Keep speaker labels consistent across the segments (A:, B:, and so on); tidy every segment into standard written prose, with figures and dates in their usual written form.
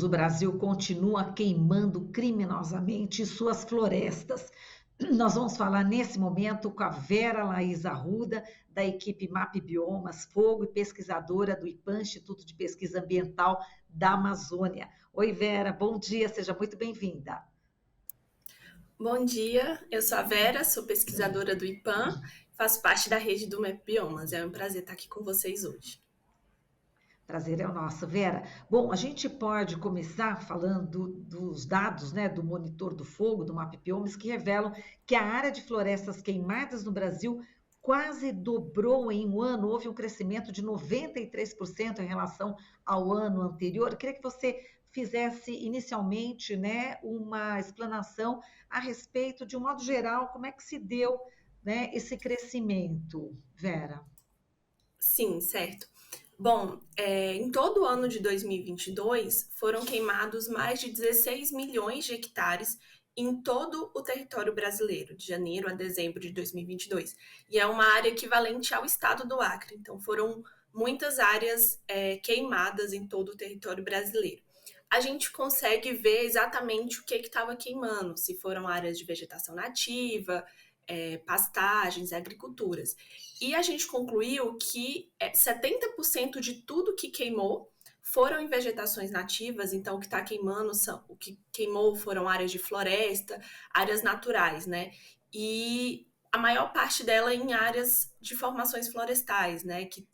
A: anos, o Brasil continua queimando criminosamente suas florestas. Nós vamos falar nesse momento com a Vera Laís Arruda, da equipe MAP Biomas Fogo e pesquisadora do IPAM, Instituto de Pesquisa Ambiental da Amazônia. Oi, Vera, bom dia, seja muito bem-vinda.
B: Bom dia, eu sou a Vera, sou pesquisadora do IPAM, faço parte da rede do MAP Biomas. É um prazer estar aqui com vocês hoje.
A: Prazer é o nosso, Vera. Bom, a gente pode começar falando dos dados, né, do monitor do fogo, do MapBiomas, que revelam que a área de florestas queimadas no Brasil quase dobrou em um ano, houve um crescimento de 93% em relação ao ano anterior. Eu queria que você fizesse inicialmente, né, uma explanação a respeito, de um modo geral, como é que se deu, né, esse crescimento, Vera.
B: Sim, certo. Bom, em todo o ano de 2022, foram queimados mais de 16 milhões de hectares em todo o território brasileiro, de janeiro a dezembro de 2022. E é uma área equivalente ao estado do Acre. Então, foram muitas áreas queimadas em todo o território brasileiro. A gente consegue ver exatamente o que estava queimando, se foram áreas de vegetação nativa, pastagens, agriculturas. E a gente concluiu que 70% de tudo que queimou foram em vegetações nativas, então o que está queimando, o que queimou foram áreas de floresta, áreas naturais, né? E a maior parte dela em áreas de formações florestais, né? Que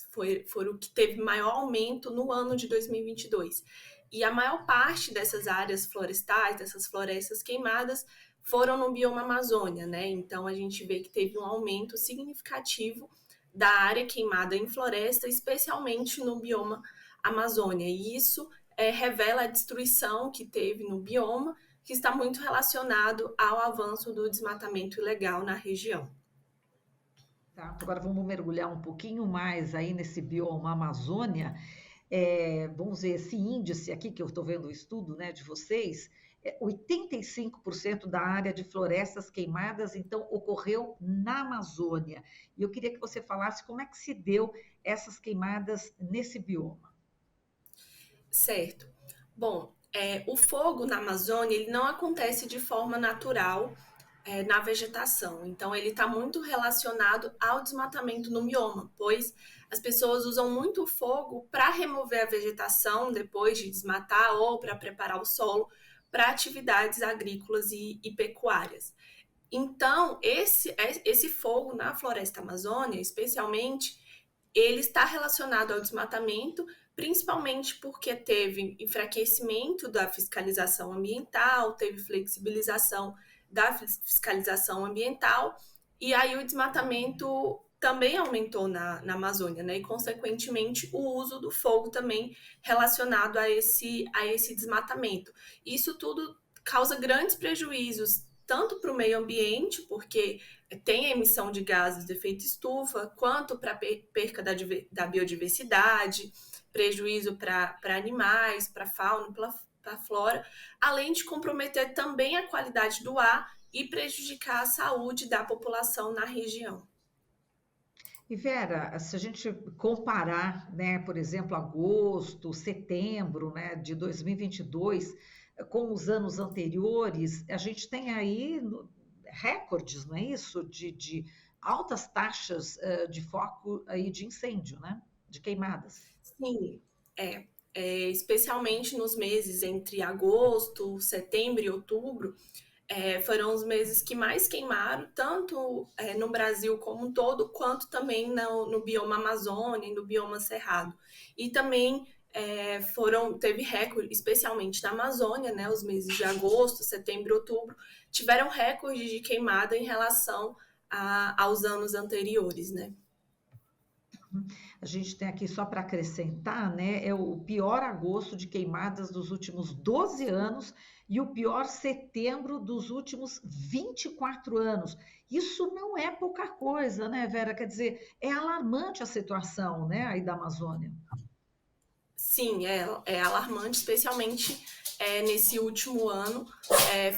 B: foram o que teve maior aumento no ano de 2022. E a maior parte dessas áreas florestais, dessas florestas queimadas, foram no bioma Amazônia, né? Então a gente vê que teve um aumento significativo da área queimada em floresta, especialmente no bioma Amazônia. E isso revela a destruição que teve no bioma, que está muito relacionado ao avanço do desmatamento ilegal na região.
A: Tá, agora vamos mergulhar um pouquinho mais aí nesse bioma Amazônia. Vamos ver esse índice aqui que eu estou vendo o estudo, né, de vocês. 85% da área de florestas queimadas, então, ocorreu na Amazônia. E eu queria que você falasse como é que se deu essas queimadas nesse bioma.
B: Certo. Bom, o fogo na Amazônia ele não acontece de forma natural na vegetação. Então, ele está muito relacionado ao desmatamento no bioma, pois as pessoas usam muito o fogo para remover a vegetação depois de desmatar ou para preparar o solo para atividades agrícolas e pecuárias. Então, esse fogo na floresta amazônica, especialmente, ele está relacionado ao desmatamento, principalmente porque teve enfraquecimento da fiscalização ambiental, teve flexibilização da fiscalização ambiental, e aí o desmatamento também aumentou na Amazônia, né? E, consequentemente, o uso do fogo também relacionado a esse desmatamento. Isso tudo causa grandes prejuízos, tanto para o meio ambiente, porque tem a emissão de gases de efeito estufa, quanto para a perca da biodiversidade, prejuízo para animais, para a fauna, para a flora, além de comprometer também a qualidade do ar e prejudicar a saúde da população na região.
A: E Vera, se a gente comparar, né, por exemplo, agosto, setembro, né, de 2022, com os anos anteriores, a gente tem aí recordes, não é isso? De altas taxas de foco aí de incêndio, né? De queimadas.
B: Sim, especialmente nos meses entre agosto, setembro e outubro, foram os meses que mais queimaram, tanto no Brasil como um todo, quanto também no bioma Amazônia e no bioma Cerrado. E também teve recorde, especialmente na Amazônia, né, os meses de agosto, setembro e outubro, tiveram recorde de queimada em relação aos anos anteriores, né?
A: A gente tem aqui, só para acrescentar, né, é o pior agosto de queimadas dos últimos 12 anos e o pior setembro dos últimos 24 anos. Isso não é pouca coisa, né, Vera? Quer dizer, é alarmante a situação, né, aí da Amazônia.
B: Sim, é alarmante, especialmente nesse último ano.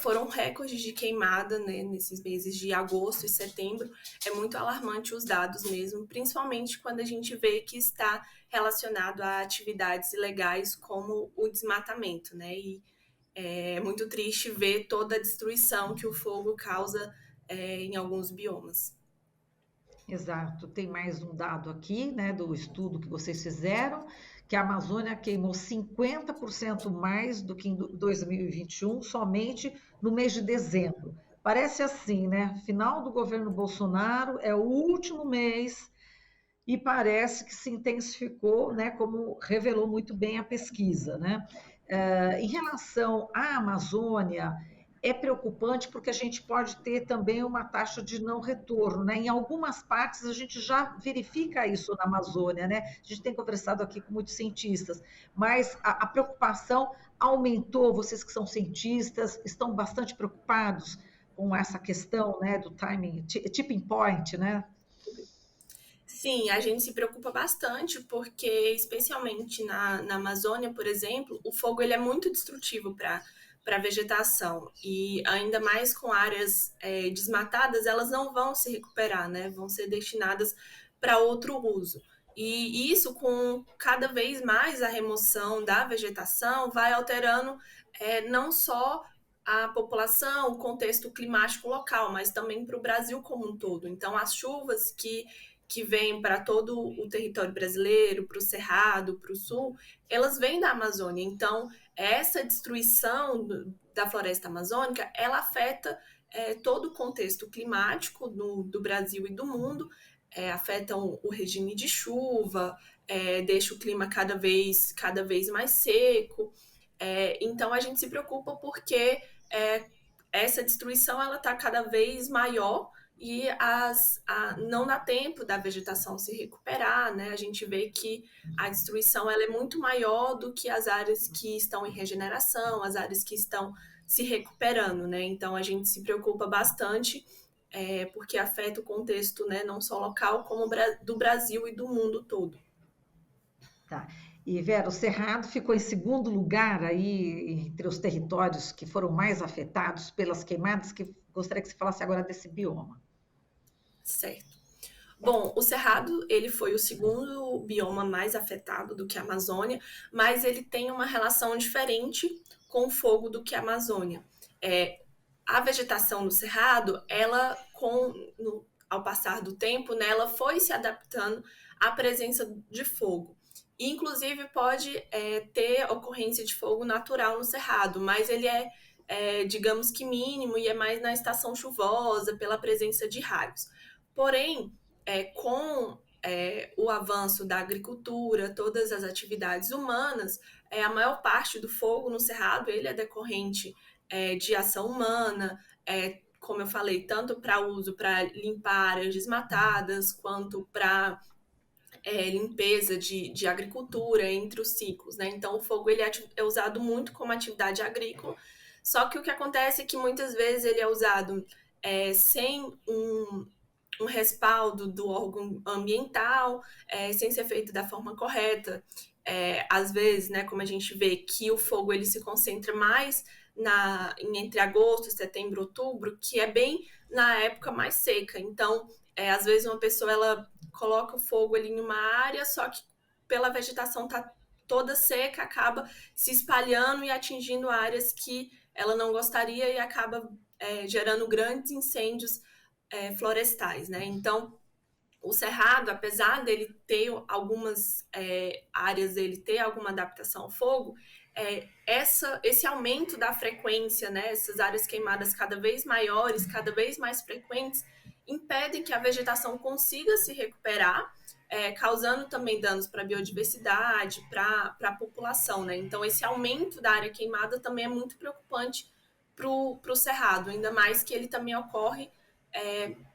B: Foram recordes de queimada, né, nesses meses de agosto e setembro. É muito alarmante os dados mesmo, principalmente quando a gente vê que está relacionado a atividades ilegais como o desmatamento, né? E é muito triste ver toda a destruição que o fogo causa em alguns biomas.
A: Exato. Tem mais um dado aqui, né, do estudo que vocês fizeram, que a Amazônia queimou 50% mais do que em 2021, somente no mês de dezembro. Parece assim, né? Final do governo Bolsonaro é o último mês e parece que se intensificou, né, como revelou muito bem a pesquisa, né? Em relação à Amazônia, é preocupante porque a gente pode ter também uma taxa de não retorno, né? Em algumas partes a gente já verifica isso na Amazônia, né? A gente tem conversado aqui com muitos cientistas, mas a preocupação aumentou. Vocês que são cientistas estão bastante preocupados com essa questão, né, do timing, tipping point, né?
B: Sim, a gente se preocupa bastante porque, especialmente na Amazônia, por exemplo, o fogo ele é muito destrutivo para a vegetação e ainda mais com áreas desmatadas, elas não vão se recuperar, né? Vão ser destinadas para outro uso. E isso, com cada vez mais a remoção da vegetação, vai alterando não só a população, o contexto climático local, mas também para o Brasil como um todo. Então, as chuvas que vêm para todo o território brasileiro, para o Cerrado, para o Sul, elas vêm da Amazônia. Então, essa destruição da floresta amazônica, ela afeta todo o contexto climático do Brasil e do mundo, afetam o regime de chuva, deixa o clima cada vez mais seco. Então, a gente se preocupa porque essa destruição ela está cada vez maior e não dá tempo da vegetação se recuperar, né? A gente vê que a destruição ela é muito maior do que as áreas que estão em regeneração, as áreas que estão se recuperando, né? Então a gente se preocupa bastante porque afeta o contexto, né, não só local, como do Brasil e do mundo todo.
A: Tá. E, Vera, o Cerrado ficou em segundo lugar aí entre os territórios que foram mais afetados pelas queimadas, que gostaria que você falasse agora desse bioma.
B: Certo. Bom, o Cerrado, ele foi o segundo bioma mais afetado do que a Amazônia, mas ele tem uma relação diferente com o fogo do que a Amazônia. A vegetação no Cerrado, ela, ao passar do tempo, né, ela foi se adaptando à presença de fogo. E, inclusive, pode ter ocorrência de fogo natural no Cerrado, mas ele digamos que mínimo e é mais na estação chuvosa, pela presença de raios. Porém, com o avanço da agricultura, todas as atividades humanas, a maior parte do fogo no Cerrado ele é decorrente de ação humana, como eu falei, tanto para uso para limpar áreas desmatadas, quanto para limpeza de agricultura entre os ciclos, né? Então, o fogo ele é usado muito como atividade agrícola, só que o que acontece é que muitas vezes ele é usado sem um respaldo do órgão ambiental, sem ser feito da forma correta. Às vezes, né, como a gente vê que o fogo ele se concentra mais entre agosto, setembro, outubro, que é bem na época mais seca. Então, às vezes uma pessoa ela coloca o fogo ali em uma área, só que pela vegetação tá toda seca, acaba se espalhando e atingindo áreas que ela não gostaria e acaba gerando grandes incêndios florestais, né? Então, o cerrado, apesar dele ter algumas áreas, ele ter alguma adaptação ao fogo, esse aumento da frequência, né, essas áreas queimadas cada vez maiores, cada vez mais frequentes, impedem que a vegetação consiga se recuperar, causando também danos para a biodiversidade, para a população, né? Então, esse aumento da área queimada também é muito preocupante para o cerrado, ainda mais que ele também ocorre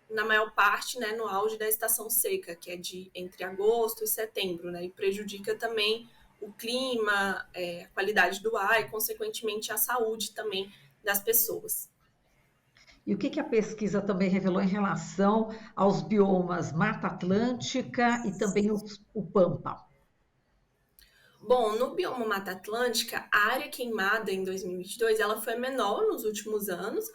B: na maior parte, né, no auge da estação seca, que é entre agosto e setembro, né, e prejudica também o clima, a qualidade do ar e, consequentemente, a saúde também das pessoas.
A: E o que a pesquisa também revelou em relação aos biomas Mata Atlântica e também o Pampa?
B: Bom, no bioma Mata Atlântica, a área queimada em 2022 ela foi menor nos últimos anos,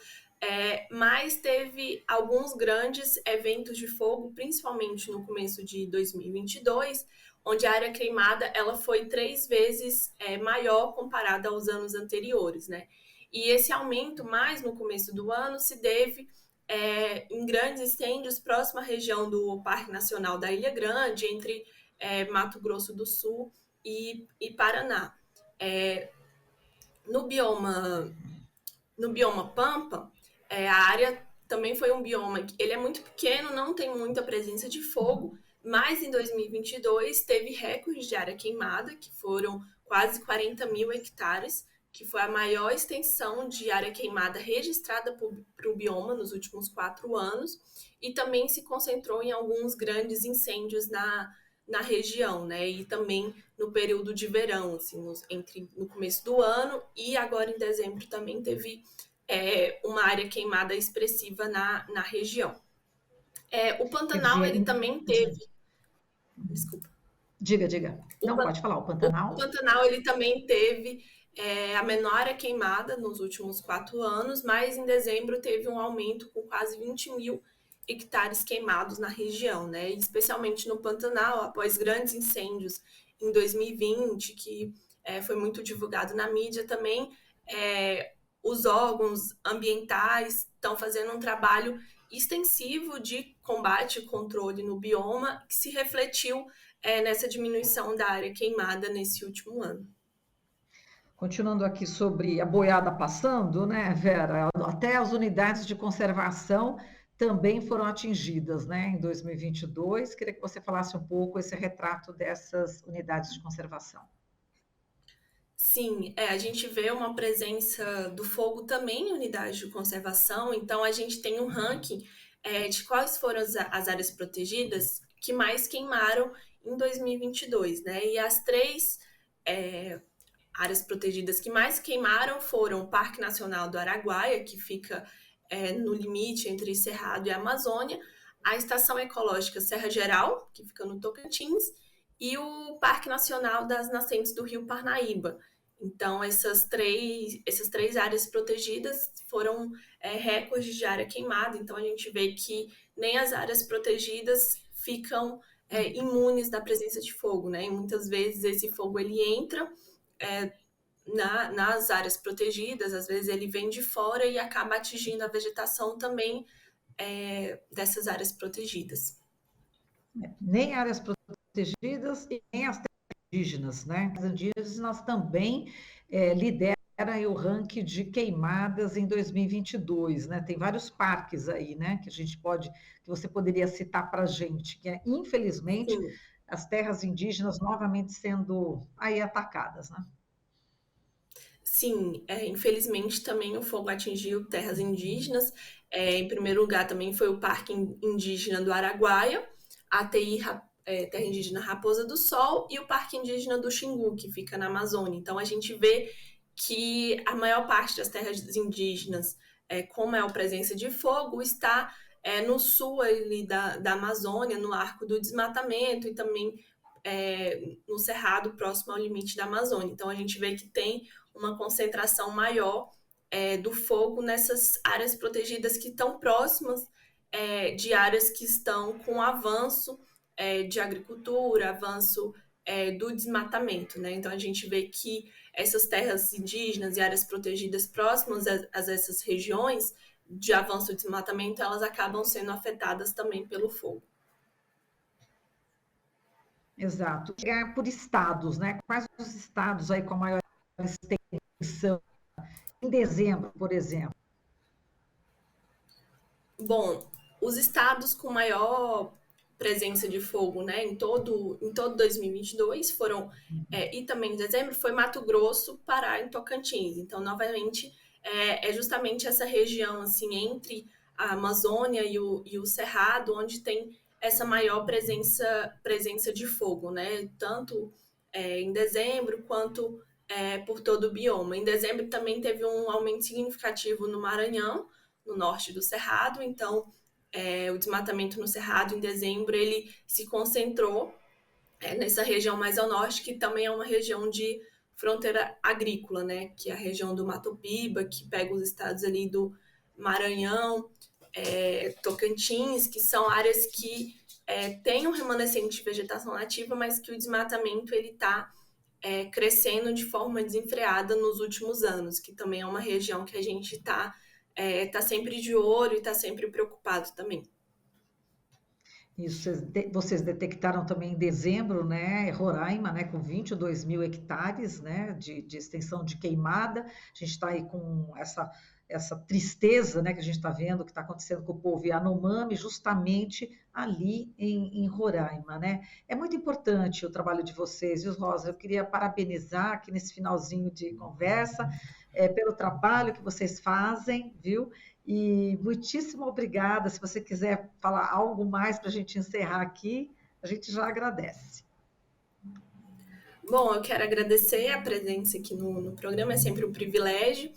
B: Mas teve alguns grandes eventos de fogo, principalmente no começo de 2022, onde a área queimada ela foi 3 vezes maior comparada aos anos anteriores, né? E esse aumento, mais no começo do ano, se deve em grandes incêndios próximo à região do Parque Nacional da Ilha Grande, entre Mato Grosso do Sul e Paraná. É, no bioma no bioma Pampa, a área também foi um bioma que ele é muito pequeno, não tem muita presença de fogo, mas em 2022 teve recordes de área queimada, que foram quase 40 mil hectares, que foi a maior extensão de área queimada registrada para o bioma nos últimos 4 anos, e também se concentrou em alguns grandes incêndios na região, né? E também no período de verão, assim, no começo do ano e agora em dezembro também teve uma área queimada expressiva na região. O
A: Quer
B: Pantanal,
A: dizer,
B: ele também teve. Desculpa.
A: diga, diga.
B: O,
A: Não, pode falar, o
B: o
A: Pantanal?
B: Pantanal, ele também teve a menor área queimada nos últimos 4 anos, mas em dezembro teve um aumento com quase 20 mil hectares queimados na região, né? E especialmente no Pantanal, após grandes incêndios em 2020, que foi muito divulgado na mídia também, os órgãos ambientais estão fazendo um trabalho extensivo de combate e controle no bioma, que se refletiu nessa diminuição da área queimada nesse último ano.
A: Continuando aqui sobre a boiada passando, né, Vera? Até as unidades de conservação também foram atingidas, né, em 2022. Queria que você falasse um pouco esse retrato dessas unidades de conservação.
B: Sim, a gente vê uma presença do fogo também em unidades de conservação, então a gente tem um ranking de quais foram as áreas protegidas que mais queimaram em 2022, né? E as três áreas protegidas que mais queimaram foram o Parque Nacional do Araguaia, que fica no limite entre Cerrado e Amazônia, a Estação Ecológica Serra Geral, que fica no Tocantins, e o Parque Nacional das Nascentes do Rio Parnaíba. Então, essas três áreas protegidas foram recordes de área queimada. Então, a gente vê que nem as áreas protegidas ficam imunes da presença de fogo, né? E muitas vezes esse fogo ele entra nas áreas protegidas, às vezes ele vem de fora e acaba atingindo a vegetação também dessas áreas protegidas.
A: Nem áreas protegidas e nem as terras indígenas, né? As indígenas também lideram o ranking de queimadas em 2022, né? Tem vários parques aí, né? Que você poderia citar para a gente, que infelizmente
B: Sim.
A: as terras indígenas novamente sendo aí atacadas, né?
B: Sim, infelizmente também o fogo atingiu terras indígenas. Em primeiro lugar, também foi o Parque Indígena do Araguaia, a Terra Indígena Raposa do Sol, e o Parque Indígena do Xingu, que fica na Amazônia. Então, a gente vê que a maior parte das terras indígenas, com maior presença de fogo, está no sul ali da Amazônia, no Arco do Desmatamento, e também no Cerrado, próximo ao limite da Amazônia. Então, a gente vê que tem uma concentração maior do fogo nessas áreas protegidas que estão próximas de áreas que estão com avanço de agricultura, avanço do desmatamento, né? Então a gente vê que essas terras indígenas e áreas protegidas próximas a essas regiões de avanço do desmatamento, elas acabam sendo afetadas também pelo fogo.
A: Exato. Chegar por estados, né? Quais os estados aí com a maior extensão? Em dezembro, por exemplo.
B: Bom, os estados com maior presença de fogo, né, em todo 2022 foram, e também em dezembro, foi Mato Grosso, Pará e Tocantins. Então, novamente, é justamente essa região, assim, entre a Amazônia e o Cerrado, onde tem essa maior presença de fogo, né, tanto em dezembro quanto por todo o bioma. Em dezembro também teve um aumento significativo no Maranhão, no norte do Cerrado, então o desmatamento no Cerrado em dezembro ele se concentrou nessa região mais ao norte, que também é uma região de fronteira agrícola, né? Que é a região do Mato Piba, que pega os estados ali Maranhão, Tocantins, que são áreas que têm um remanescente de vegetação nativa, mas que o desmatamento ele está crescendo de forma desenfreada nos últimos anos, que também é uma região que a gente está tá sempre de olho e está sempre preocupado também.
A: Isso, vocês detectaram também em dezembro, né, Roraima, né, com 22 mil hectares, né, de extensão de queimada. A gente está aí com essa tristeza, né, que a gente está vendo que está acontecendo com o povo Yanomami, justamente ali em Roraima, né. É muito importante o trabalho de vocês, viu, Rosa? Eu queria parabenizar aqui nesse finalzinho de conversa, pelo trabalho que vocês fazem, viu? E muitíssimo obrigada. Se você quiser falar algo mais para a gente encerrar aqui, a gente já agradece.
B: Bom, eu quero agradecer a presença aqui no programa, é sempre um privilégio.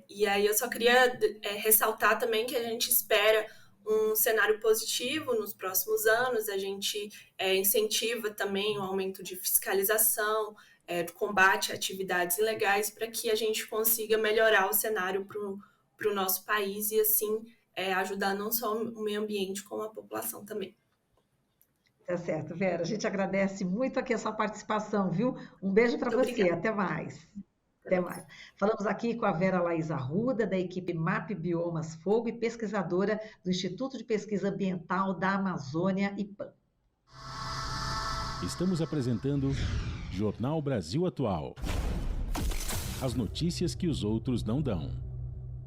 B: E aí eu só queria ressaltar também que a gente espera um cenário positivo nos próximos anos, a gente incentiva também o aumento de fiscalização, do combate a atividades ilegais, para que a gente consiga melhorar o cenário para o nosso país e assim ajudar não só o meio ambiente, como a população também.
A: Tá certo, Vera. A gente agradece muito aqui a sua participação, viu? Um beijo para você.
B: Obrigada.
A: Até mais. Até mais. Falamos aqui com a Vera Laís Arruda, da equipe MAP Biomas Fogo e pesquisadora do Instituto de Pesquisa Ambiental da Amazônia, IPAM.
C: Estamos apresentando Jornal Brasil Atual. As notícias que os outros não dão.